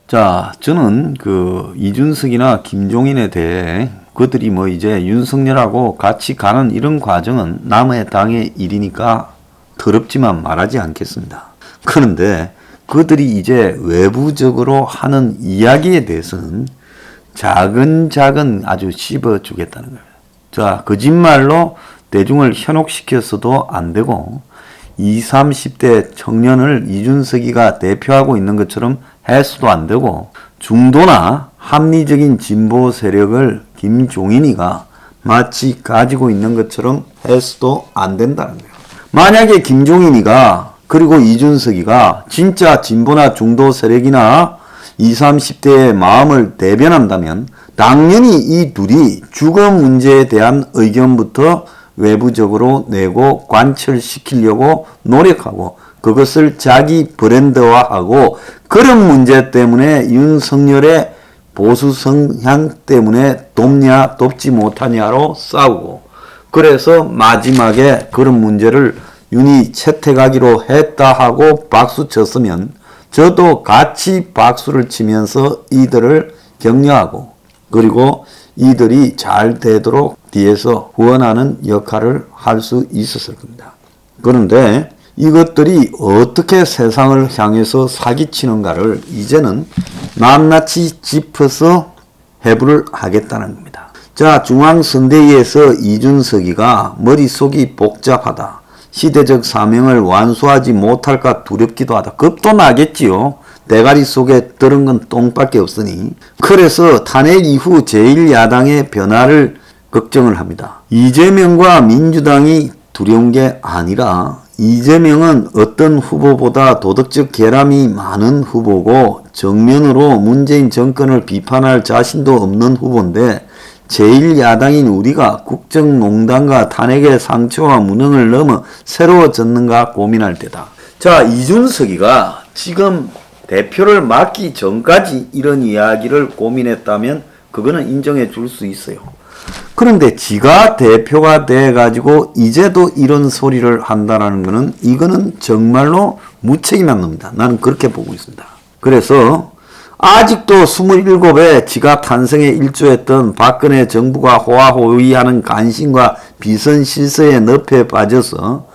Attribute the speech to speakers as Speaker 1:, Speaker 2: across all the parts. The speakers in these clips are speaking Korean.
Speaker 1: 자, 저는 이준석이나 김종인에 대해 그들이 뭐 이제 윤석열하고 같이 가는 이런 과정은 남의 당의 일이니까 더럽지만 말하지 않겠습니다. 그런데 그들이 이제 외부적으로 하는 이야기에 대해서는 작은 아주 씹어주겠다는 거예요. 자, 거짓말로 대중을 현혹시켜서도 안 되고 20, 30대 청년을 이준석이가 대표하고 있는 것처럼 해서도 안 되고 중도나 합리적인 진보 세력을 김종인이가 마치 가지고 있는 것처럼 해서도 안 된다는 거예요. 만약에 김종인이가 그리고 이준석이가 진짜 진보나 중도 세력이나 20, 30대의 마음을 대변한다면 당연히 이 둘이 주거 문제에 대한 의견부터 외부적으로 내고 관철시키려고 노력하고 그것을 자기 브랜드화하고 그런 문제 때문에 윤석열의 보수 성향 때문에 돕냐 돕지 못하냐로 싸우고 그래서 마지막에 그런 문제를 윤이 채택하기로 했다 하고 박수 쳤으면 저도 같이 박수를 치면서 이들을 격려하고 그리고 이들이 잘 되도록 뒤에서 후원하는 역할을 할 수 있었을 겁니다. 그런데 이것들이 어떻게 세상을 향해서 사기치는가를 이제는 낱낱이 짚어서 해부를 하겠다는 겁니다. 자, 중앙선대위에서 이준석이가 머릿속이 복잡하다. 시대적 사명을 완수하지 못할까 두렵기도 하다. 겁도 나겠지요. 대가리 속에 들은 건 똥밖에 없으니. 그래서 탄핵 이후 제1야당의 변화를 걱정을 합니다. 이재명과 민주당이 두려운 게 아니라 이재명은 어떤 후보보다 도덕적 결함이 많은 후보고 정면으로 문재인 정권을 비판할 자신도 없는 후보인데 제1야당인 우리가 국정농단과 탄핵의 상처와 무능을 넘어 새로워졌는가 고민할 때다. 자, 이준석이가 지금 대표를 맡기 전까지 이런 이야기를 고민했다면 그거는 인정해 줄 수 있어요. 그런데 지가 대표가 돼가지고 이제도 이런 소리를 한다는 거는 이거는 정말로 무책임한 놈이다. 나는 그렇게 보고 있습니다. 그래서 아직도 27에 지가 탄생에 일조했던 박근혜 정부가 호화호위하는 간신과 비선 실세에 늪에 빠져서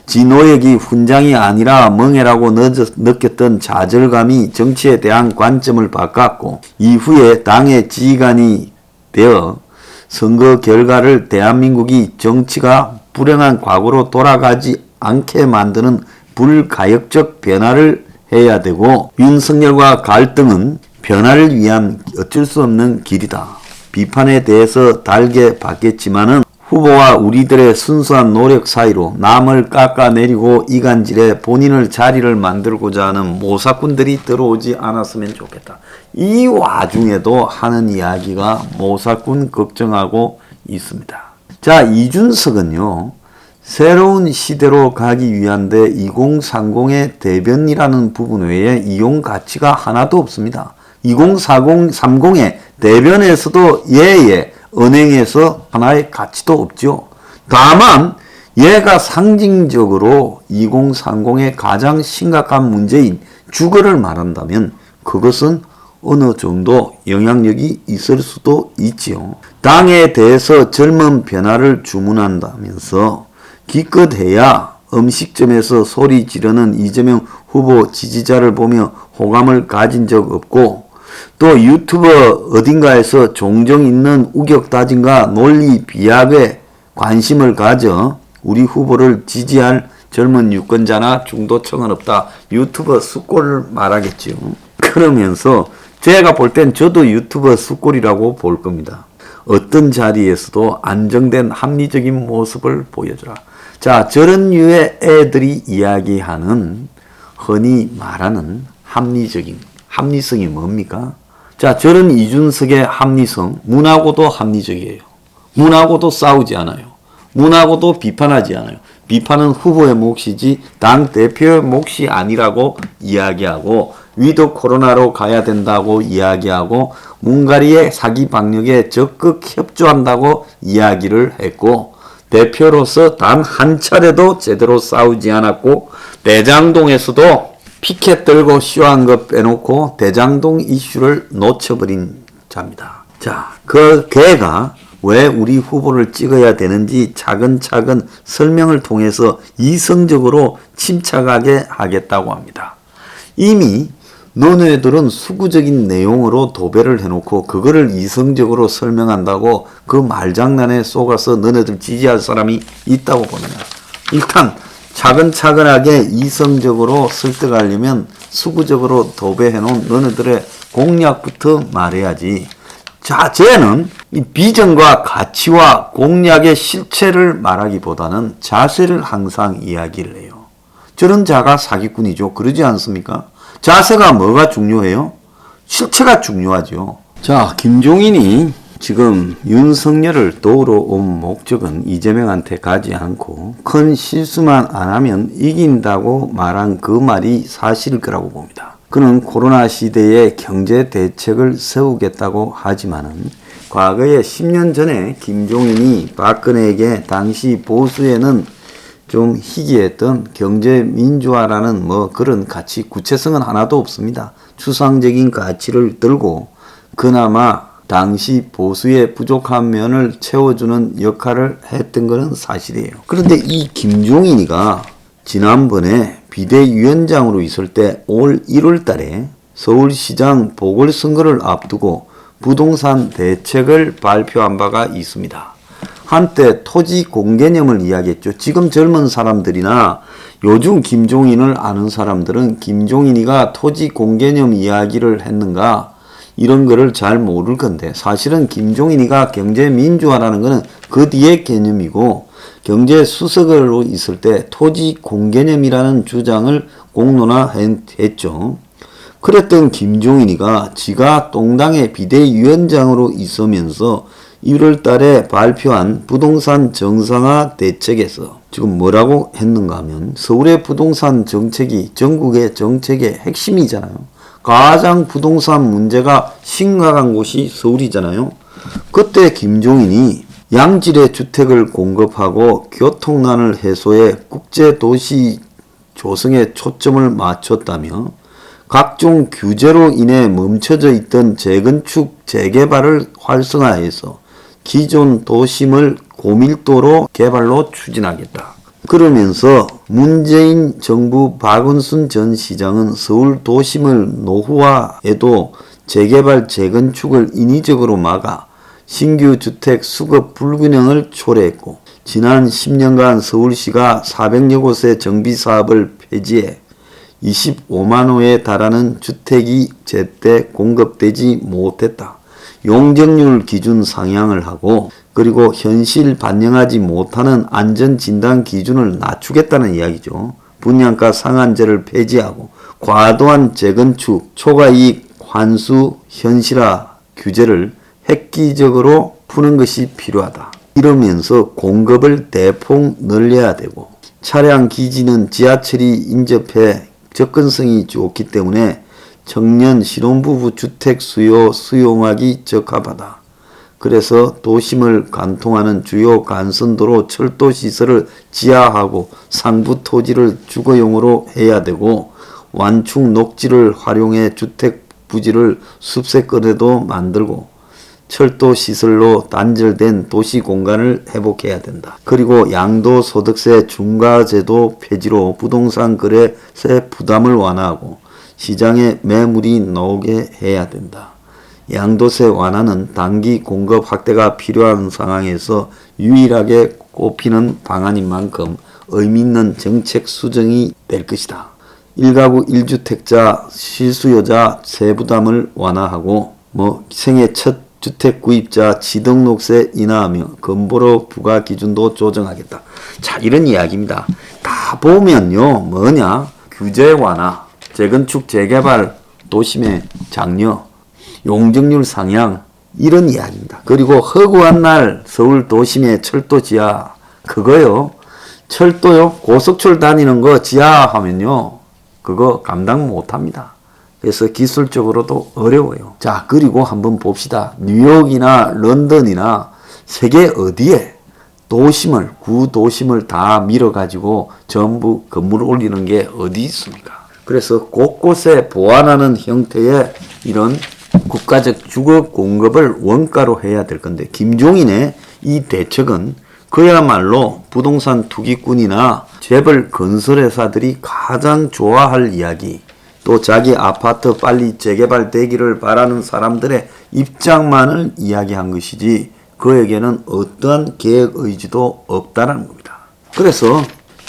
Speaker 1: 지 노역이 훈장이 아니라 멍해라고 느꼈던 좌절감이 정치에 대한 관점을 바꿨고 이후에 당의 지휘관이 되어 선거 결과를 대한민국이 정치가 불행한 과거로 돌아가지 않게 만드는 불가역적 변화를 해야 되고 윤석열과 갈등은 변화를 위한 어쩔 수 없는 길이다. 비판에 대해서 달게 받겠지만은 후보와 우리들의 순수한 노력 사이로 남을 깎아내리고 이간질에 본인을 자리를 만들고자 하는 모사꾼들이 들어오지 않았으면 좋겠다. 이 와중에도 하는 이야기가 모사꾼 걱정하고 있습니다. 자, 이준석은요. 새로운 시대로 가기 위한데 2030의 대변이라는 부분 외에 이용 가치가 하나도 없습니다. 2030의 대변에서도 은행에서 하나의 가치도 없죠. 다만 얘가 상징적으로 2030의 가장 심각한 문제인 주거를 말한다면 그것은 어느 정도 영향력이 있을 수도 있지요. 당에 대해서 젊은 변화를 주문한다면서 기껏해야 음식점에서 소리 지르는 이재명 후보 지지자를 보며 호감을 가진 적 없고 또 유튜버 어딘가에서 종종 있는 우격다짐과 논리 비약에 관심을 가져 우리 후보를 지지할 젊은 유권자나 중도층은 없다. 유튜버 숫골을 말하겠죠. 그러면서 제가 볼 땐 저도 유튜버 숫골이라고 볼 겁니다. 어떤 자리에서도 안정된 합리적인 모습을 보여주라. 자, 저런 류의 애들이 이야기하는 흔히 말하는 합리성이 뭡니까? 자, 저런 이준석의 합리성, 문하고도 합리적이에요. 문하고도 싸우지 않아요. 문하고도 비판하지 않아요. 비판은 후보의 몫이지 당 대표의 몫이 아니라고 이야기하고 위드 코로나로 가야 된다고 이야기하고 문가리의 사기 방역에 적극 협조한다고 이야기를 했고 대표로서 단 한 차례도 제대로 싸우지 않았고 대장동에서도 피켓 들고 쇼한 거 빼놓고 대장동 이슈를 놓쳐버린 자입니다. 자, 그 걔가 왜 우리 후보를 찍어야 되는지 차근차근 설명을 통해서 이성적으로 침착하게 하겠다고 합니다. 이미 너네들은 수구적인 내용으로 도배를 해놓고 그거를 이성적으로 설명한다고 그 말장난에 속아서 너네들 지지할 사람이 있다고 보느냐. 일단 차근차근하게 이성적으로 설득하려면 수구적으로 도배해놓은 너네들의 공약부터 말해야지. 자, 쟤는 이 비전과 가치와 공약의 실체를 말하기보다는 자세를 항상 이야기를 해요. 저런 자가 사기꾼이죠. 그러지 않습니까? 자세가 뭐가 중요해요? 실체가 중요하죠. 자, 김종인이 지금 윤석열을 도우러 온 목적은 이재명한테 가지 않고 큰 실수만 안 하면 이긴다고 말한 그 말이 사실일 거라고 봅니다. 그는 코로나 시대에 경제 대책을 세우겠다고 하지만은 과거에 10년 전에 김종인이 박근혜에게 당시 보수에는 좀 희귀했던 경제민주화라는 뭐 그런 가치, 구체성은 하나도 없습니다. 추상적인 가치를 들고 그나마 당시 보수의 부족한 면을 채워주는 역할을 했던 것은 사실이에요. 그런데 이 김종인이가 지난번에 비대위원장으로 있을 때 올 1월 달에 서울시장 보궐선거를 앞두고 부동산 대책을 발표한 바가 있습니다. 한때 토지 공개념을 이야기했죠. 지금 젊은 사람들이나 요즘 김종인을 아는 사람들은 김종인이가 토지 공개념 이야기를 했는가 이런 거를 잘 모를 건데 사실은 김종인이가 경제민주화라는 거는 그 뒤의 개념이고 경제수석으로 있을 때 토지 공개념이라는 주장을 공론화했죠. 그랬던 김종인이가 지가 동당의 비대위원장으로 있으면서 1월 달에 발표한 부동산 정상화 대책에서 지금 뭐라고 했는가 하면 서울의 부동산 정책이 전국의 정책의 핵심이잖아요. 가장 부동산 문제가 심각한 곳이 서울이잖아요. 그때 김종인이 양질의 주택을 공급하고 교통난을 해소해 국제도시 조성에 초점을 맞췄다며 각종 규제로 인해 멈춰져 있던 재건축, 재개발을 활성화해서 기존 도심을 고밀도로 개발로 추진하겠다. 그러면서 문재인 정부 박원순 전 시장은 서울 도심을 노후화해도 재개발, 재건축을 인위적으로 막아 신규 주택 수급 불균형을 초래했고 지난 10년간 서울시가 400여 곳의 정비사업을 폐지해 25만 호에 달하는 주택이 제때 공급되지 못했다. 용적률 기준 상향을 하고 그리고 현실 반영하지 못하는 안전진단 기준을 낮추겠다는 이야기죠. 분양가 상한제를 폐지하고 과도한 재건축, 초과이익 환수 현실화 규제를 획기적으로 푸는 것이 필요하다. 이러면서 공급을 대폭 늘려야 되고 차량 기지는 지하철이 인접해 접근성이 좋기 때문에 청년 신혼부부 주택 수용하기 적합하다. 그래서 도심을 관통하는 주요 간선도로 철도시설을 지하하고 상부 토지를 주거용으로 해야 되고 완충 녹지를 활용해 주택 부지를 숲세권에도 만들고 철도시설로 단절된 도시 공간을 회복해야 된다. 그리고 양도소득세 중과제도 폐지로 부동산 거래세 부담을 완화하고 시장에 매물이 나오게 해야 된다. 양도세 완화는 단기 공급 확대가 필요한 상황에서 유일하게 꼽히는 방안인 만큼 의미 있는 정책 수정이 될 것이다. 1가구 1주택자 실수요자 세부담을 완화하고 생애 첫 주택 구입자 지등록세 인하하며 건보료 부과 기준도 조정하겠다. 자, 이런 이야기입니다. 다 보면요, 뭐냐? 규제 완화, 재건축, 재개발, 도심의 장려, 용적률 상향, 이런 이야기입니다. 그리고 허구한 날 서울 도심의 철도 지하, 그거요. 철도요. 고속철 다니는 거 지하하면요. 그거 감당 못합니다. 그래서 기술적으로도 어려워요. 자, 그리고 한번 봅시다. 뉴욕이나 런던이나 세계 어디에 구도심을 다 밀어가지고 전부 건물을 올리는 게 어디 있습니까? 그래서 곳곳에 보완하는 형태의 이런 국가적 주거 공급을 원가로 해야 될 건데, 김종인의 이 대책은 그야말로 부동산 투기꾼이나 재벌 건설회사들이 가장 좋아할 이야기, 또 자기 아파트 빨리 재개발되기를 바라는 사람들의 입장만을 이야기한 것이지 그에게는 어떠한 계획 의지도 없다는 겁니다. 그래서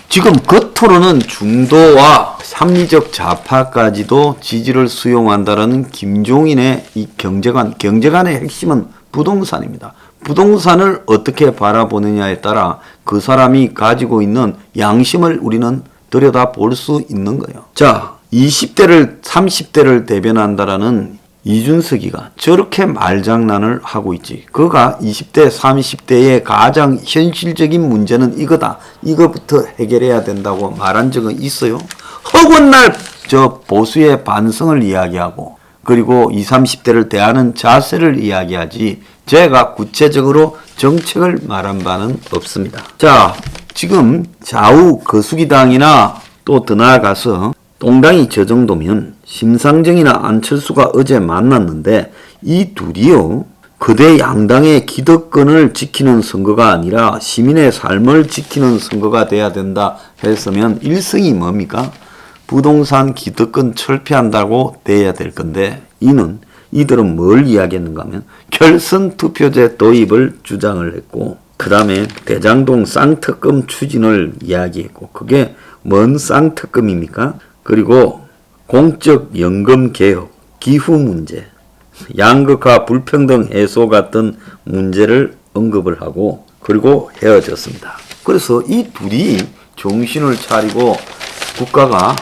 Speaker 1: 지금 겉으로는 중도와 합리적 좌파까지도 지지를 수용한다라는 김종인의 이 경제관의 핵심은 부동산입니다. 부동산을 어떻게 바라보느냐에 따라 그 사람이 가지고 있는 양심을 우리는 들여다 볼 수 있는 거예요. 자, 20대를 30대를 대변한다라는 이준석이가 저렇게 말장난을 하고 있지. 그가 20대 30대의 가장 현실적인 문제는 이거다, 이거부터 해결해야 된다고 말한 적은 있어요? 허군날 저 보수의 반성을 이야기하고 그리고 20, 30대를 대하는 자세를 이야기하지 제가 구체적으로 정책을 말한 바는 없습니다. 자, 지금 좌우 거수기당이나 또 더 나아가서 똥당이 저 정도면 심상정이나 안철수가 어제 만났는데 이 둘이요, 거대 양당의 기득권을 지키는 선거가 아니라 시민의 삶을 지키는 선거가 돼야 된다 했으면 일성이 뭡니까? 부동산 기득권 철폐한다고 돼야 될 건데 이들은 뭘 이야기했는가 하면 결선 투표제 도입을 주장을 했고, 그 다음에 대장동 쌍특검 추진을 이야기했고, 그게 뭔 쌍특검입니까? 그리고 공적 연금 개혁, 기후 문제, 양극화 불평등 해소 같은 문제를 언급을 하고 그리고 헤어졌습니다. 그래서 이 둘이 정신을 차리고 국가가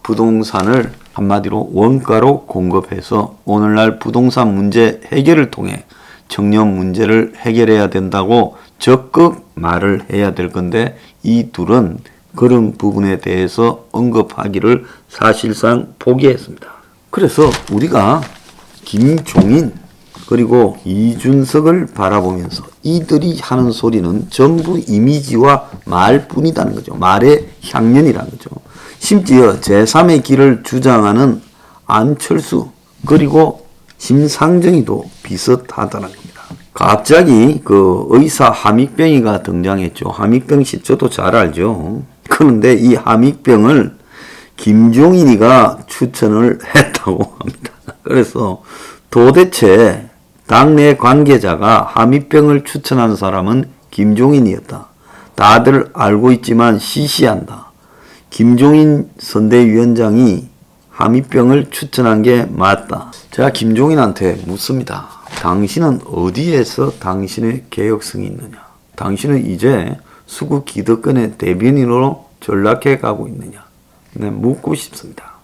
Speaker 1: 부동산을 한마디로 원가로 공급해서 오늘날 부동산 문제 해결을 통해 청년 문제를 해결해야 된다고 적극 말을 해야 될 건데 이 둘은 그런 부분에 대해서 언급하기를 사실상 포기했습니다. 그래서 우리가 김종인 그리고 이준석을 바라보면서 이들이 하는 소리는 전부 이미지와 말뿐이라는 거죠. 말의 향연이라는 거죠. 심지어 제3의 길을 주장하는 안철수 그리고 심상정이도 비슷하다는 겁니다. 갑자기 그 의사 함익병이가 등장했죠. 함익병 씨 저도 잘 알죠. 그런데 이 함익병을 김종인이가 추천을 했다고 합니다. 그래서 도대체 당내 관계자가 함익병을 추천한 사람은 김종인이었다. 다들 알고 있지만 시시한다. 김종인 선대위원장이 함익병을 추천한 게 맞다. 제가 김종인한테 묻습니다. 당신은 어디에서 당신의 개혁성이 있느냐? 당신은 이제 수구 기득권의 대변인으로 전락해 가고 있느냐? 네, 묻고 싶습니다.